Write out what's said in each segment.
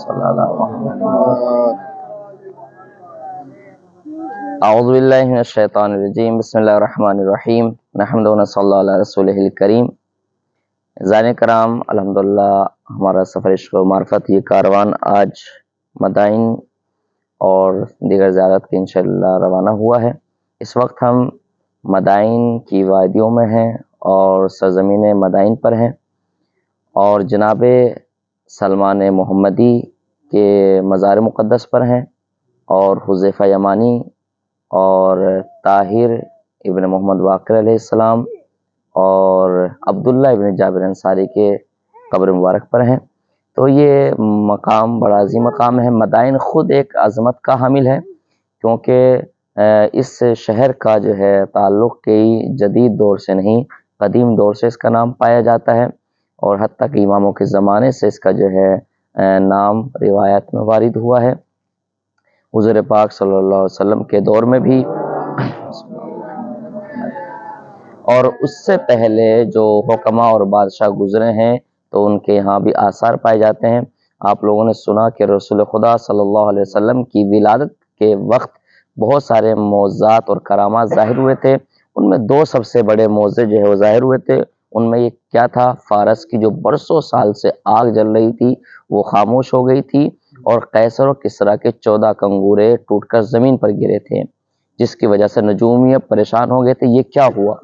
صلی اللہ محمد. اعوذ باللہ من الشیطان الرجیم. بسم اللہ الرحمن الرحیم. نحمد و نصلی علی رسولہ الکریم. زائرین کرام، الحمدللہ ہمارا سفر عشق و معرفت یہ کاروان آج مدائن اور دیگر زیارت کے انشاءاللہ روانہ ہوا ہے. اس وقت ہم مدائن کی وادیوں میں ہیں اور سرزمین مدائن پر ہیں اور جناب سلمان محمدی کے مزار مقدس پر ہیں اور حذیفہ یمانی اور طاہر ابن محمد باقر علیہ السلام اور عبداللہ ابن جابر انصاری کے قبر مبارک پر ہیں. تو یہ مقام بڑا عظیم مقام ہے. مدائن خود ایک عظمت کا حامل ہے کیونکہ اس شہر کا جو ہے تعلق کئی جدید دور سے نہیں، قدیم دور سے اس کا نام پایا جاتا ہے اور حتیٰ کہ اماموں کے زمانے سے اس کا جو ہے نام روایت میں وارد ہوا ہے. حضور پاک صلی اللہ علیہ وسلم کے دور میں بھی اور اس سے پہلے جو حکماء اور بادشاہ گزرے ہیں تو ان کے یہاں بھی آثار پائے جاتے ہیں. آپ لوگوں نے سنا کہ رسول خدا صلی اللہ علیہ وسلم کی ولادت کے وقت بہت سارے معجزات اور کرامات ظاہر ہوئے تھے. ان میں دو سب سے بڑے معجزے جو ہے وہ ظاہر ہوئے تھے. ان میں یہ کیا تھا؟ فارس کی جو برسوں سال سے آگ جل رہی تھی وہ خاموش ہو گئی تھی اور قیصر و کسریٰ کے 14 کنگورے ٹوٹ کر زمین پر گرے تھے، جس کی وجہ سے نجومیہ پریشان ہو گئے تھے یہ کیا ہوا.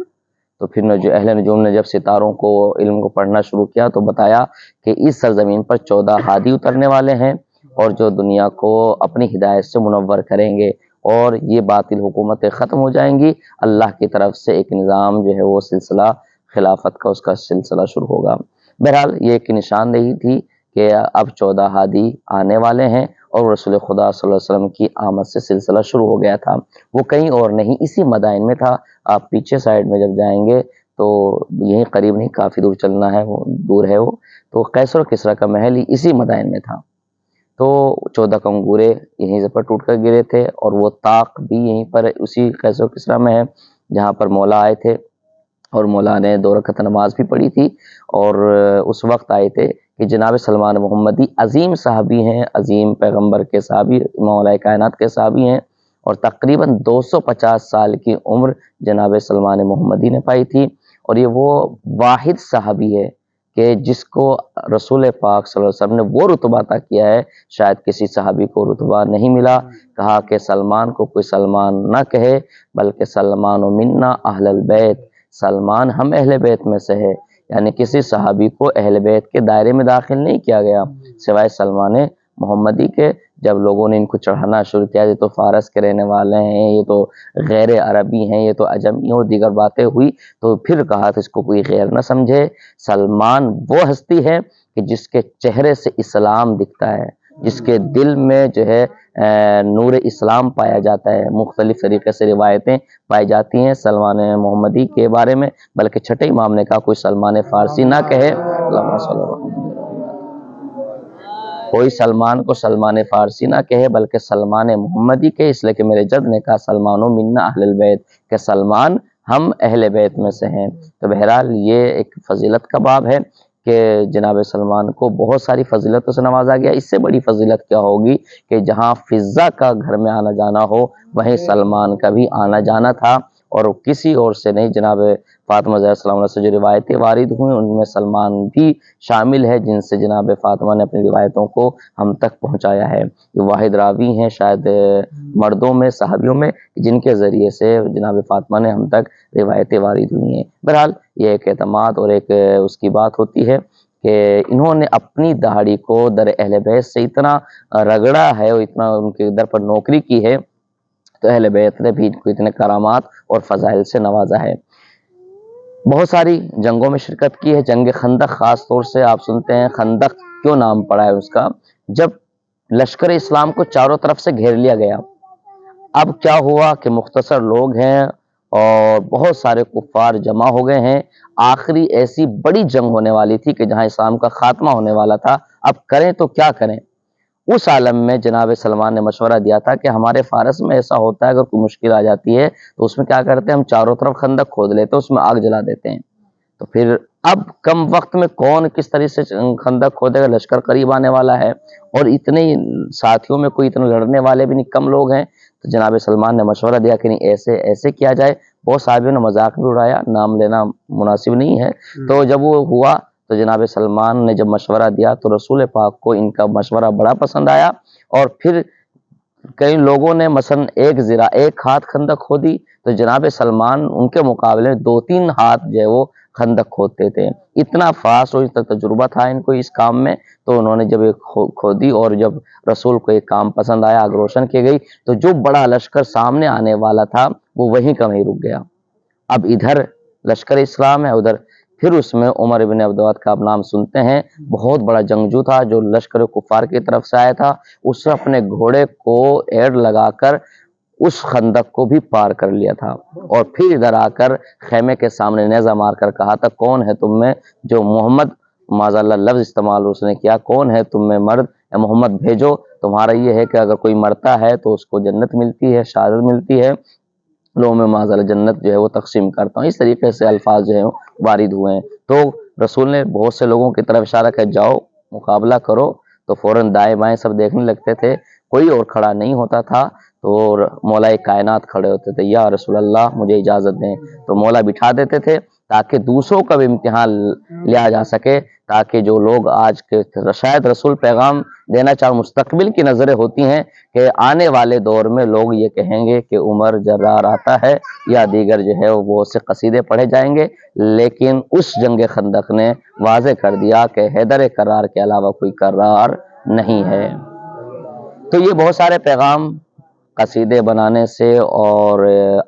تو پھر اہل نجوم نے جب ستاروں کو علم کو پڑھنا شروع کیا تو بتایا کہ اس سرزمین پر 14 ہادی اترنے والے ہیں اور جو دنیا کو اپنی ہدایت سے منور کریں گے اور یہ باطل حکومتیں ختم ہو جائیں گی. اللہ کی طرف سے ایک نظام جو ہے وہ سلسلہ خلافت کا اس کا سلسلہ شروع ہوگا. بہرحال یہ ایک نشاندہی تھی کہ اب 14 ہادی آنے والے ہیں اور رسول خدا صلی اللہ علیہ وسلم کی آمد سے سلسلہ شروع ہو گیا تھا. وہ کہیں اور نہیں اسی مدائن میں تھا. آپ پیچھے سائڈ میں جب جائیں گے تو یہیں قریب نہیں، کافی دور چلنا ہے، وہ دور ہے. وہ تو قیصر و کسریٰ کا محل ہی اسی مدائن میں تھا. تو 14 کنگورے یہیں پر ٹوٹ کر گرے تھے اور وہ طاق بھی یہیں پر اسی قیصر و کسریٰ میں ہے جہاں پر مولا آئے تھے اور مولا نے 2 رکعت نماز بھی پڑھی تھی. اور اس وقت آئے تھے کہ جناب سلمان محمدی عظیم صحابی ہیں، عظیم پیغمبر کے صحابی، مولا کائنات کے صحابی ہیں اور تقریباً 250 سال کی عمر جناب سلمان محمدی نے پائی تھی. اور یہ وہ واحد صحابی ہے کہ جس کو رسول پاک صلی اللہ علیہ وسلم نے وہ رتبہ عطا کیا ہے شاید کسی صحابی کو رتبہ نہیں ملا. کہا کہ سلمان کو کوئی سلمان نہ کہے بلکہ سلمان منا اہل البیت، سلمان ہم اہل بیت میں سے ہے. یعنی کسی صحابی کو اہل بیت کے دائرے میں داخل نہیں کیا گیا سوائے سلمان محمدی کے. جب لوگوں نے ان کو چڑھانا شروع کیا یہ تو فارس کے رہنے والے ہیں، یہ تو غیر عربی ہیں، یہ تو عجمی اور دیگر باتیں ہوئی تو پھر کہا کہ اس کو کوئی غیر نہ سمجھے. سلمان وہ ہستی ہے کہ جس کے چہرے سے اسلام دکھتا ہے، جس کے دل میں جو ہے نور اسلام پایا جاتا ہے. مختلف طریقے سے روایتیں پائی جاتی ہیں سلمان محمدی کے بارے میں، بلکہ چھٹے امام نے کہا کوئی سلمان فارسی نہ کہے. اللہم صلی اللہ علیہ وسلم. کوئی سلمان کو سلمان فارسی نہ کہے بلکہ سلمان محمدی کہے، اس لیے کہ میرے جد نے کہا سلمان منا اہل البیت، کہ سلمان ہم اہل بیت میں سے ہیں. تو بہرحال یہ ایک فضیلت کا باب ہے کہ جناب سلمان کو بہت ساری فضیلتوں سے نوازا گیا. اس سے بڑی فضیلت کیا ہوگی کہ جہاں فضہ کا گھر میں آنا جانا ہو وہیں سلمان کا بھی آنا جانا تھا اور کسی اور سے نہیں. جناب فاطمہ زہرا سلام اللہ سے جو روایتیں وارد ہوئیں ان میں سلمان بھی شامل ہے جن سے جناب فاطمہ نے اپنی روایتوں کو ہم تک پہنچایا ہے. یہ واحد راوی ہیں شاید مردوں میں صحابیوں میں جن کے ذریعے سے جناب فاطمہ نے ہم تک روایتیں وارد ہوئی ہیں. بہرحال یہ ایک اعتماد اور ایک اس کی بات ہوتی ہے کہ انہوں نے اپنی دہاڑی کو در اہل بیت سے اتنا رگڑا ہے اور اتنا ان کے در پر نوکری کی ہے تو اہل بیت نے بھی ان کو اتنے کرامات اور فضائل سے نوازا ہے. بہت ساری جنگوں میں شرکت کی ہے. جنگ خندق خاص طور سے آپ سنتے ہیں. خندق کیوں نام پڑا ہے اس کا؟ جب لشکر اسلام کو چاروں طرف سے گھیر لیا گیا، اب کیا ہوا کہ مختصر لوگ ہیں اور بہت سارے کفار جمع ہو گئے ہیں. آخری ایسی بڑی جنگ ہونے والی تھی کہ جہاں اسلام کا خاتمہ ہونے والا تھا. اب کریں تو کیا کریں؟ اس عالم میں جناب سلمان نے مشورہ دیا تھا کہ ہمارے فارس میں ایسا ہوتا ہے اگر کوئی مشکل آ جاتی ہے تو اس میں کیا کرتے ہیں ہم چاروں طرف خندق کھود لیتے ہیں، اس میں آگ جلا دیتے ہیں. تو پھر اب کم وقت میں کون کس طرح سے خندق کھودے گا، لشکر قریب آنے والا ہے اور اتنے ساتھیوں میں کوئی اتنے لڑنے والے بھی نہیں، کم لوگ ہیں. تو جناب سلمان نے مشورہ دیا کہ نہیں ایسے ایسے کیا جائے. بہت صحابیوں نے مذاق بھی اڑایا، نام لینا مناسب نہیں ہے. تو جب وہ ہوا تو جناب سلمان نے جب مشورہ دیا تو رسول پاک کو ان کا مشورہ بڑا پسند آیا. اور پھر کئی لوگوں نے مثلا ایک ہاتھ خندق کھودی تو جناب سلمان ان کے مقابلے میں 2-3 ہاتھ جو ہے وہ خندق کھودتے تھے. اتنا فاسٹ اور اتنا تجربہ تھا ان کو اس کام میں. تو انہوں نے جب ایک کھودی اور جب رسول کو ایک کام پسند آیا، آگ روشن کی گئی، تو جو بڑا لشکر سامنے آنے والا تھا وہ وہیں کا وہیں رک گیا. اب ادھر لشکر اسلام ہے، ادھر پھر اس میں عمر ابن عبدود کا آپ نام سنتے ہیں، بہت بڑا جنگجو تھا جو لشکر کفار کی طرف سے آیا تھا. اس نے اپنے گھوڑے کو ایڑ لگا کر اس خندق کو بھی پار کر لیا تھا اور پھر ادھر آ کر خیمے کے سامنے نیزہ مار کر کہا تھا کون ہے تم میں جو محمد، معاذ اللہ لفظ استعمال اس نے کیا، کون ہے تم میں مرد، اے محمد بھیجو. تمہارا یہ ہے کہ اگر کوئی مرتا ہے تو اس کو جنت ملتی ہے، شہادت ملتی ہے، لوگوں میں معاذ اللہ جنت جو ہے وہ تقسیم کرتا ہوں. اس طریقے سے الفاظ جو ہیں وارد ہوئے ہیں. تو رسول نے بہت سے لوگوں کی طرف اشارہ کیا جاؤ مقابلہ کرو. تو فوراً دائیں بائیں سب دیکھنے لگتے تھے، کوئی اور کھڑا نہیں ہوتا تھا. تو مولا کائنات کھڑے ہوتے تھے، یا رسول اللہ مجھے اجازت دیں. تو مولا بٹھا دیتے تھے تاکہ دوسروں کا بھی امتحان لیا جا سکے، تاکہ جو لوگ آج کے شاید رسول پیغام دینا چاہے مستقبل کی نظریں ہوتی ہیں کہ آنے والے دور میں لوگ یہ کہیں گے کہ عمر جرار آتا ہے یا دیگر جو ہے وہ سے قصیدے پڑھے جائیں گے. لیکن اس جنگ خندق نے واضح کر دیا کہ حیدر کرار کے علاوہ کوئی کرار نہیں ہے. تو یہ بہت سارے پیغام قصیدے بنانے سے اور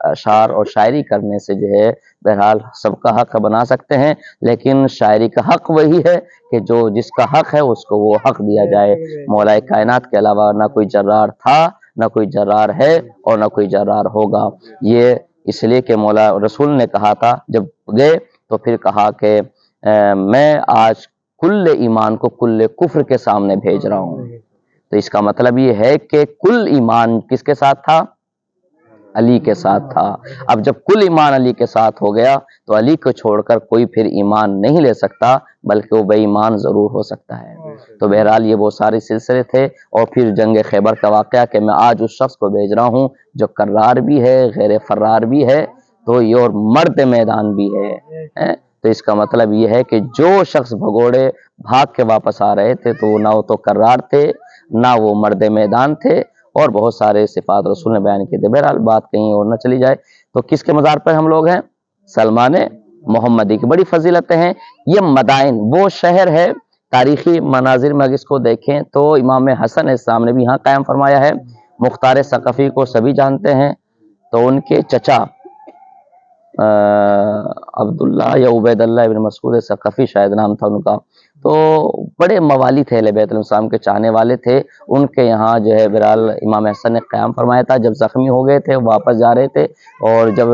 اشعار اور شاعری کرنے سے جو ہے بہرحال سب کا حق بنا سکتے ہیں، لیکن شاعری کا حق وہی ہے کہ جو جس کا حق ہے اس کو وہ حق دیا جائے. مولا کائنات کے علاوہ نہ کوئی جرار تھا، نہ کوئی جرار ہے اور نہ کوئی جرار ہوگا. یہ اس لیے کہ مولا رسول نے کہا تھا جب گئے تو پھر کہا کہ میں آج کل ایمان کو کل کفر کے سامنے بھیج رہا ہوں. تو اس کا مطلب یہ ہے کہ کل ایمان کس کے ساتھ تھا؟ علی کے ساتھ تھا. اب جب کل ایمان علی کے ساتھ ہو گیا تو علی کو چھوڑ کر کوئی پھر ایمان نہیں لے سکتا، بلکہ وہ بے ایمان ضرور ہو سکتا ہے. تو بہرحال یہ وہ سارے سلسلے تھے. اور پھر جنگ خیبر کا واقعہ کہ میں آج اس شخص کو بھیج رہا ہوں جو کرار بھی ہے، غیر فرار بھی ہے، تو یہ اور مرد میدان بھی ہے. تو اس کا مطلب یہ ہے کہ جو شخص بھگوڑے بھاگ کے واپس آ رہے تھے تو نہ وہ تو کرار تھے، نہ وہ مرد میدان تھے، اور بہت سارے صفات رسول نے بیان کیے تھے. بہرحال بات کہیں اور نہ چلی جائے. تو کس کے مزار پر ہم لوگ ہیں؟ سلمان محمدی کی بڑی فضیلتیں ہیں. یہ مدائن وہ شہر ہے، تاریخی مناظر میں اس کو دیکھیں تو امام حسن السلام نے بھی یہاں قائم فرمایا ہے. مختار ثقفی کو سبھی جانتے ہیں. تو ان کے چچا عبداللہ یا عبید اللہ ابن مسعود ثقفی شاید نام تھا ان کا، تو بڑے موالی تھے، اہل بیت السلام کے چاہنے والے تھے. ان کے یہاں جو ہے بہرحال امام حسن نے قیام فرمایا تھا. جب زخمی ہو گئے تھے واپس جا رہے تھے اور جب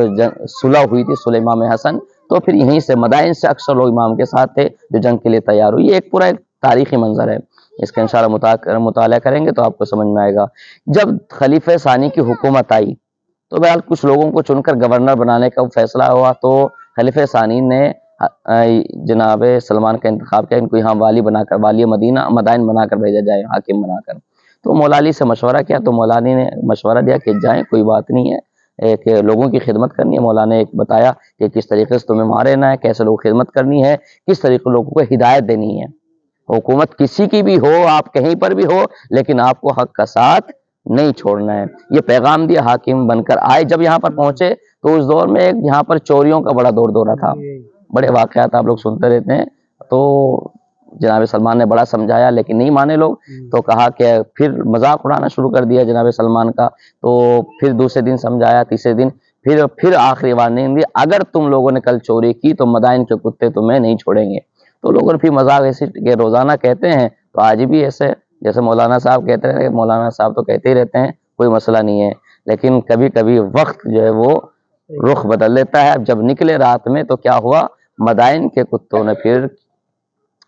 صلح ہوئی تھی صلح امام حسن، تو پھر یہیں سے مدائن سے اکثر لوگ امام کے ساتھ تھے جو جنگ کے لیے تیار ہوئی. یہ ایک پورا ایک تاریخی منظر ہے، اس کا انشاءاللہ مطالعہ کریں گے تو آپ کو سمجھ میں آئے گا. جب خلیفہ ثانی کی حکومت آئی تو بہرحال کچھ لوگوں کو چن کر گورنر بنانے کا فیصلہ ہوا. تو خلیفہ ثانی نے جناب سلمان کا انتخاب کیا، ان کو یہاں والی بنا کر، والی مدینہ مدائن بنا کر بھیجا جائے، حاکم بنا کر. تو مولا علی سے مشورہ کیا تو مولا علی نے مشورہ دیا کہ جائیں، کوئی بات نہیں ہے، ایک لوگوں کی خدمت کرنی ہے. مولا نے ایک بتایا کہ کس طریقے سے تمہیں وہاں رہنا ہے، کیسے لوگوں کی خدمت کرنی ہے، کس طریقے لوگوں کو ہدایت دینی ہے. حکومت کسی کی بھی ہو، آپ کہیں پر بھی ہو، لیکن آپ کو حق کا ساتھ نہیں چھوڑنا ہے. یہ پیغام دیا، حاکم بن کر آئے. جب یہاں پر پہنچے تو اس دور میں یہاں پر چوریوں کا بڑا دور دورہ تھا، بڑے واقعات آپ لوگ سنتے رہتے ہیں. تو جناب سلمان نے بڑا سمجھایا لیکن نہیں مانے لوگ. تو کہا کہ پھر مذاق اڑانا شروع کر دیا جناب سلمان کا. تو پھر دوسرے دن سمجھایا، تیسرے دن پھر آخری وارننگ دی، اگر تم لوگوں نے کل چوری کی تو مدائن کے کتے تمہیں نہیں چھوڑیں گے. تو لوگوں نے پھر مذاق ایسے کہ روزانہ کہتے ہیں تو آج بھی ایسے، جیسے مولانا صاحب کہتے ہیں، مولانا صاحب تو کہتے ہی رہتے ہیں کوئی مسئلہ نہیں ہے، لیکن کبھی کبھی وقت جو ہے وہ رخ بدل لیتا ہے. اب جب نکلے رات میں تو کیا ہوا، مدائن کے کتوں نے پھر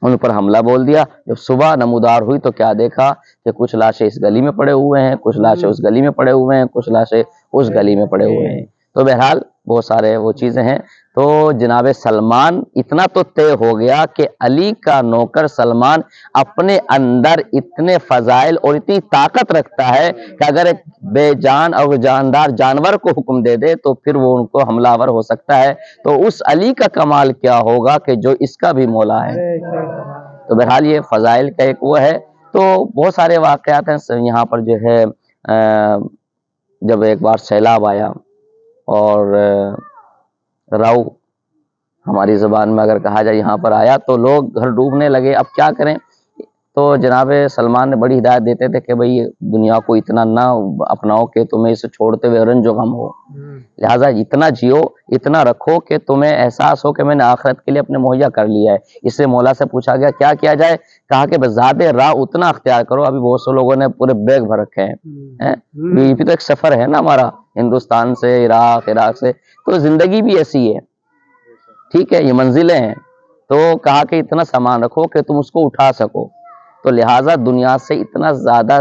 ان پر حملہ بول دیا. جب صبح نمودار ہوئی تو کیا دیکھا کہ کچھ لاشیں اس گلی میں پڑے ہوئے ہیں، کچھ لاشیں اس گلی میں پڑے ہوئے ہیں، کچھ لاشیں اس گلی میں پڑے ہوئے ہیں. تو بہرحال بہت سارے وہ چیزیں ہیں. تو جناب سلمان اتنا تو طے ہو گیا کہ علی کا نوکر سلمان اپنے اندر اتنے فضائل اور اتنی طاقت رکھتا ہے کہ اگر ایک بے جان اور جاندار جانور کو حکم دے دے تو پھر وہ ان کو حملہ آور ہو سکتا ہے. تو اس علی کا کمال کیا ہوگا کہ جو اس کا بھی مولا ہے. تو بہرحال یہ فضائل کا ایک وہ ہے. تو بہت سارے واقعات ہیں یہاں پر جو ہے. جب ایک بار سیلاب آیا اور راؤ ہماری زبان میں اگر کہا جائے یہاں پر آیا تو لوگ گھر ڈوبنے لگے. اب کیا کریں؟ تو جناب سلمان نے بڑی ہدایت دیتے تھے کہ بھئی دنیا کو اتنا نہ اپناؤ کہ تمہیں اسے چھوڑتے ہوئے رنج و غم ہو، لہٰذا اتنا جیو، اتنا رکھو کہ تمہیں احساس ہو کہ میں نے آخرت کے لیے اپنے مہیا کر لیا ہے. اس سے مولا سے پوچھا گیا کیا کیا جائے؟ کہا کہ زیادہ راہ اتنا اختیار کرو. ابھی بہت سے لوگوں نے پورے بیگ بھر رکھے ہیں. یہ بھی تو ایک سفر ہے نا ہمارا، ہندوستان سے عراق سے. تو زندگی بھی ایسی ہے، ٹھیک ہے، یہ منزلیں ہیں. تو کہا کہ اتنا سامان رکھو کہ تم اس کو اٹھا سکو. تو لہٰذا دنیا سے اتنا زیادہ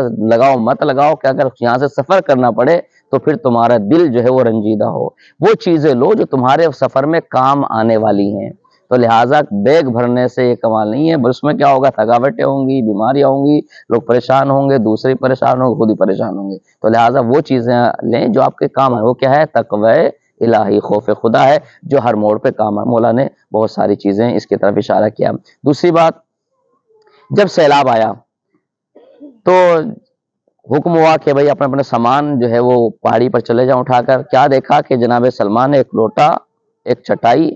مت لگاؤ کہ اگر یہاں سے سفر کرنا پڑے تو پھر تمہارا دل جو ہے وہ رنجیدہ ہو. وہ چیزیں لو جو تمہارے سفر میں کام آنے والی ہیں. تو لہٰذا بیگ بھرنے سے یہ کمال نہیں ہے، بس اس میں کیا ہوگا؟ تھکاوٹیں ہوں گی، بیماریاں ہوں گی، لوگ پریشان ہوں گے، دوسرے پریشان ہوں گے، خود ہی پریشان ہوں گے. تو لہٰذا وہ چیزیں لیں جو آپ کے کام ہیں. وہ کیا ہے؟ تقوی الہی، خوف خدا ہے جو ہر موڑ پہ کام ہے. مولا نے بہت ساری چیزیں اس کی طرف اشارہ کیا. دوسری بات، جب سیلاب آیا تو حکم ہوا کہ بھئی اپنے اپنے سامان جو ہے وہ پہاڑی پر چلے جاؤں اٹھا کر. کیا دیکھا کہ جناب سلمان نے ایک لوٹا، ایک چٹائی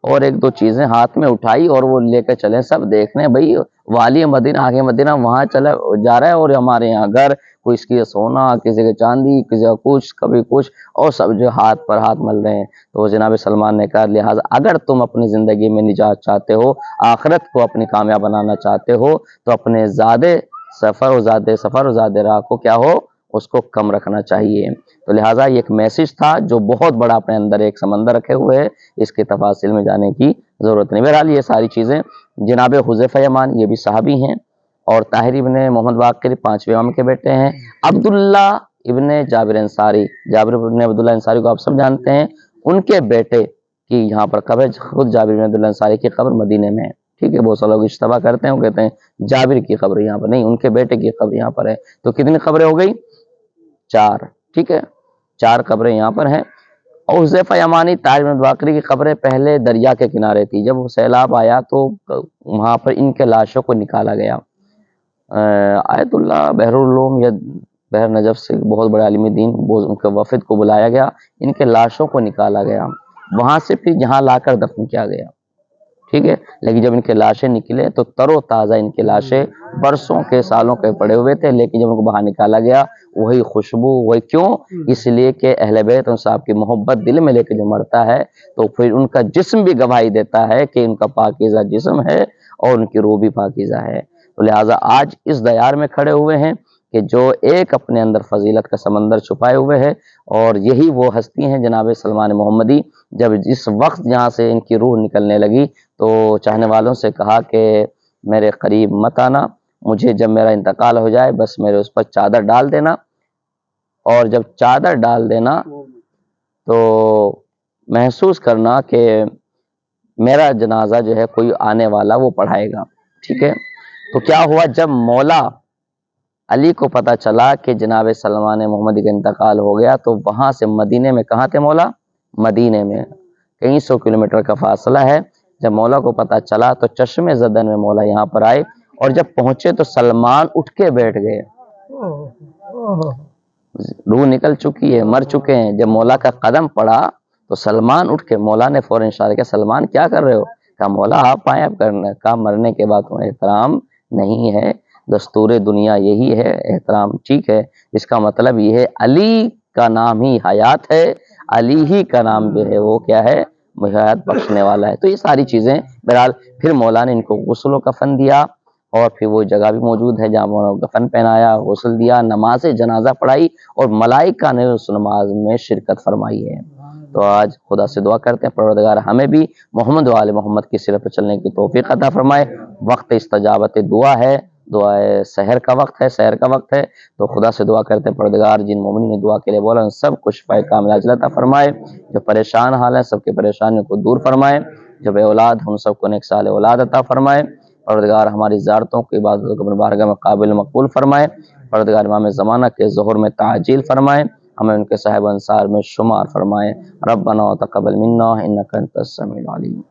اور ایک دو چیزیں ہاتھ میں اٹھائی اور وہ لے کے چلے. سب دیکھنے بھئی والی مدینہ آگے مدینہ وہاں چلا جا رہا ہے اور ہمارے یہاں گھر، کوئی اس کی سونا، کسی کے چاندی، کسی کا کچھ، کبھی کچھ، اور سب جو ہاتھ پر ہاتھ مل رہے ہیں. تو جناب سلمان نے کہا لہٰذا اگر تم اپنی زندگی میں نجات چاہتے ہو، آخرت کو اپنی کامیاب بنانا چاہتے ہو، تو اپنے زیادہ سفر و زیادہ راہ کو کیا ہو، اس کو کم رکھنا چاہیے. تو لہٰذا یہ ایک میسج تھا جو بہت بڑا اپنے اندر ایک سمندر رکھے ہوئے ہے، اس کے تفاصیل میں جانے کی ضرورت نہیں. بہرحال یہ ساری چیزیں. جناب حذیفہ یمان یہ بھی صحابی ہیں، اور طاہر ابن محمد باقر 5ویں امام کے بیٹے ہیں. عبداللہ ابن جابر انصاری، جابر ابن عبداللہ انصاری کو آپ سب جانتے ہیں، ان کے بیٹے کی یہاں پر قبر، خود جابر ابن عبداللہ انصاری کی قبر مدینے میں ہے. ٹھیک ہے، بہت سے لوگ اشتباہ کرتے ہیں، وہ کہتے ہیں جابر کی قبر یہاں پر نہیں، ان کے بیٹے کی قبر یہاں پر ہے. تو کتنی قبریں ہو گئی؟ 4. ٹھیک ہے، 4 قبریں یہاں پر ہیں. اور حذیفہ یمانی، طاہر بن باقری کی قبریں پہلے دریا کے کنارے تھی. جب سیلاب آیا تو وہاں پر ان کے لاشوں کو نکالا گیا. آیت اللہ بحر العلوم یا بحر نجف سے بہت بڑے عالم دین، ان کے وفد کو بلایا گیا، ان کے لاشوں کو نکالا گیا، وہاں سے پھر یہاں لا کر دفن کیا گیا. ٹھیک ہے، لیکن جب ان کے لاشیں نکلے تو تر و تازہ ان کے لاشیں برسوں کے سالوں کے پڑے ہوئے تھے، لیکن جب ان کو باہر نکالا گیا وہی خوشبو، وہی. کیوں؟ اس لیے کہ اہل بیت ان صاحب کی محبت دل میں لے کے جو مرتا ہے تو پھر ان کا جسم بھی گواہی دیتا ہے کہ ان کا پاکیزہ جسم ہے اور ان کی روح بھی پاکیزہ ہے. تو لہٰذا آج اس دیار میں کھڑے ہوئے ہیں کہ جو ایک اپنے اندر فضیلت کا سمندر چھپائے ہوئے ہے، اور یہی وہ ہستی ہیں جناب سلمان محمدی. جب جس وقت یہاں سے ان کی روح نکلنے لگی تو چاہنے والوں سے کہا کہ میرے قریب مت آنا، مجھے جب میرا انتقال ہو جائے بس میرے اس پر چادر ڈال دینا، اور جب چادر ڈال دینا تو محسوس کرنا کہ میرا جنازہ جو ہے کوئی آنے والا وہ پڑھائے گا. ٹھیک ہے. تو کیا ہوا؟ جب مولا علی کو پتا چلا کہ جناب سلمان محمدی کا انتقال ہو گیا تو وہاں سے مدینے میں، کہاں تھے مولا؟ مدینے میں، کئی 100 کلومیٹر کا فاصلہ ہے. جب مولا کو پتا چلا تو چشم زدن میں مولا یہاں پر آئے، اور جب پہنچے تو سلمان اٹھ کے بیٹھ گئے. روح نکل چکی ہے، مر چکے ہیں. جب مولا کا قدم پڑا تو سلمان اٹھ کے، مولا نے فوراً اشارہ کیا سلمان کیا کر رہے ہو؟ کہا مولا آپ آئے، اب کرنا کام، مرنے کے بعد احترام نہیں ہے، دستور دنیا یہی ہے، احترام. ٹھیک ہے، اس کا مطلب یہ ہے علی کا نام ہی حیات ہے، علی ہی کا نام جو ہے وہ کیا ہے؟ حیات بخشنے والا ہے. تو یہ ساری چیزیں بہرحال پھر مولا نے ان کو غسل و کفن دیا، اور پھر وہ جگہ بھی موجود ہے جہاں مولا کو کفن پہنایا، غسل دیا، نماز جنازہ پڑھائی، اور ملائکہ نے اس نماز میں شرکت فرمائی ہے. تو آج خدا سے دعا کرتے ہیں پروردگار ہمیں بھی محمد و آل محمد کی سیرت پر چلنے کی توفیق عطا فرمائے. وقت استجابت دعا ہے، دعائے سحر کا وقت ہے، سحر کا وقت ہے، تو خدا سے دعا کرتے ہیں پروردگار جن مومنین نے دعا کے لیے بولا ان سب کو شفاء کاملہ عاجلہ عطا فرمائے، جو پریشان حال ہیں سب کے پریشانیوں کو دور فرمائے، جو بے اولاد ہم سب کو نیک صالح اولاد عطا فرمائے، پروردگار ہماری زیارتوں کی عبادتوں کو اپنے بارگاہ میں قابل مقبول فرمائے، پروردگار امام زمانہ کے ظہور میں تعجیل فرمائے، ہمیں ان کے صاحب انصار میں شمار فرمائے۔ ربنا تقبل منا انک انت السمیع العلیم۔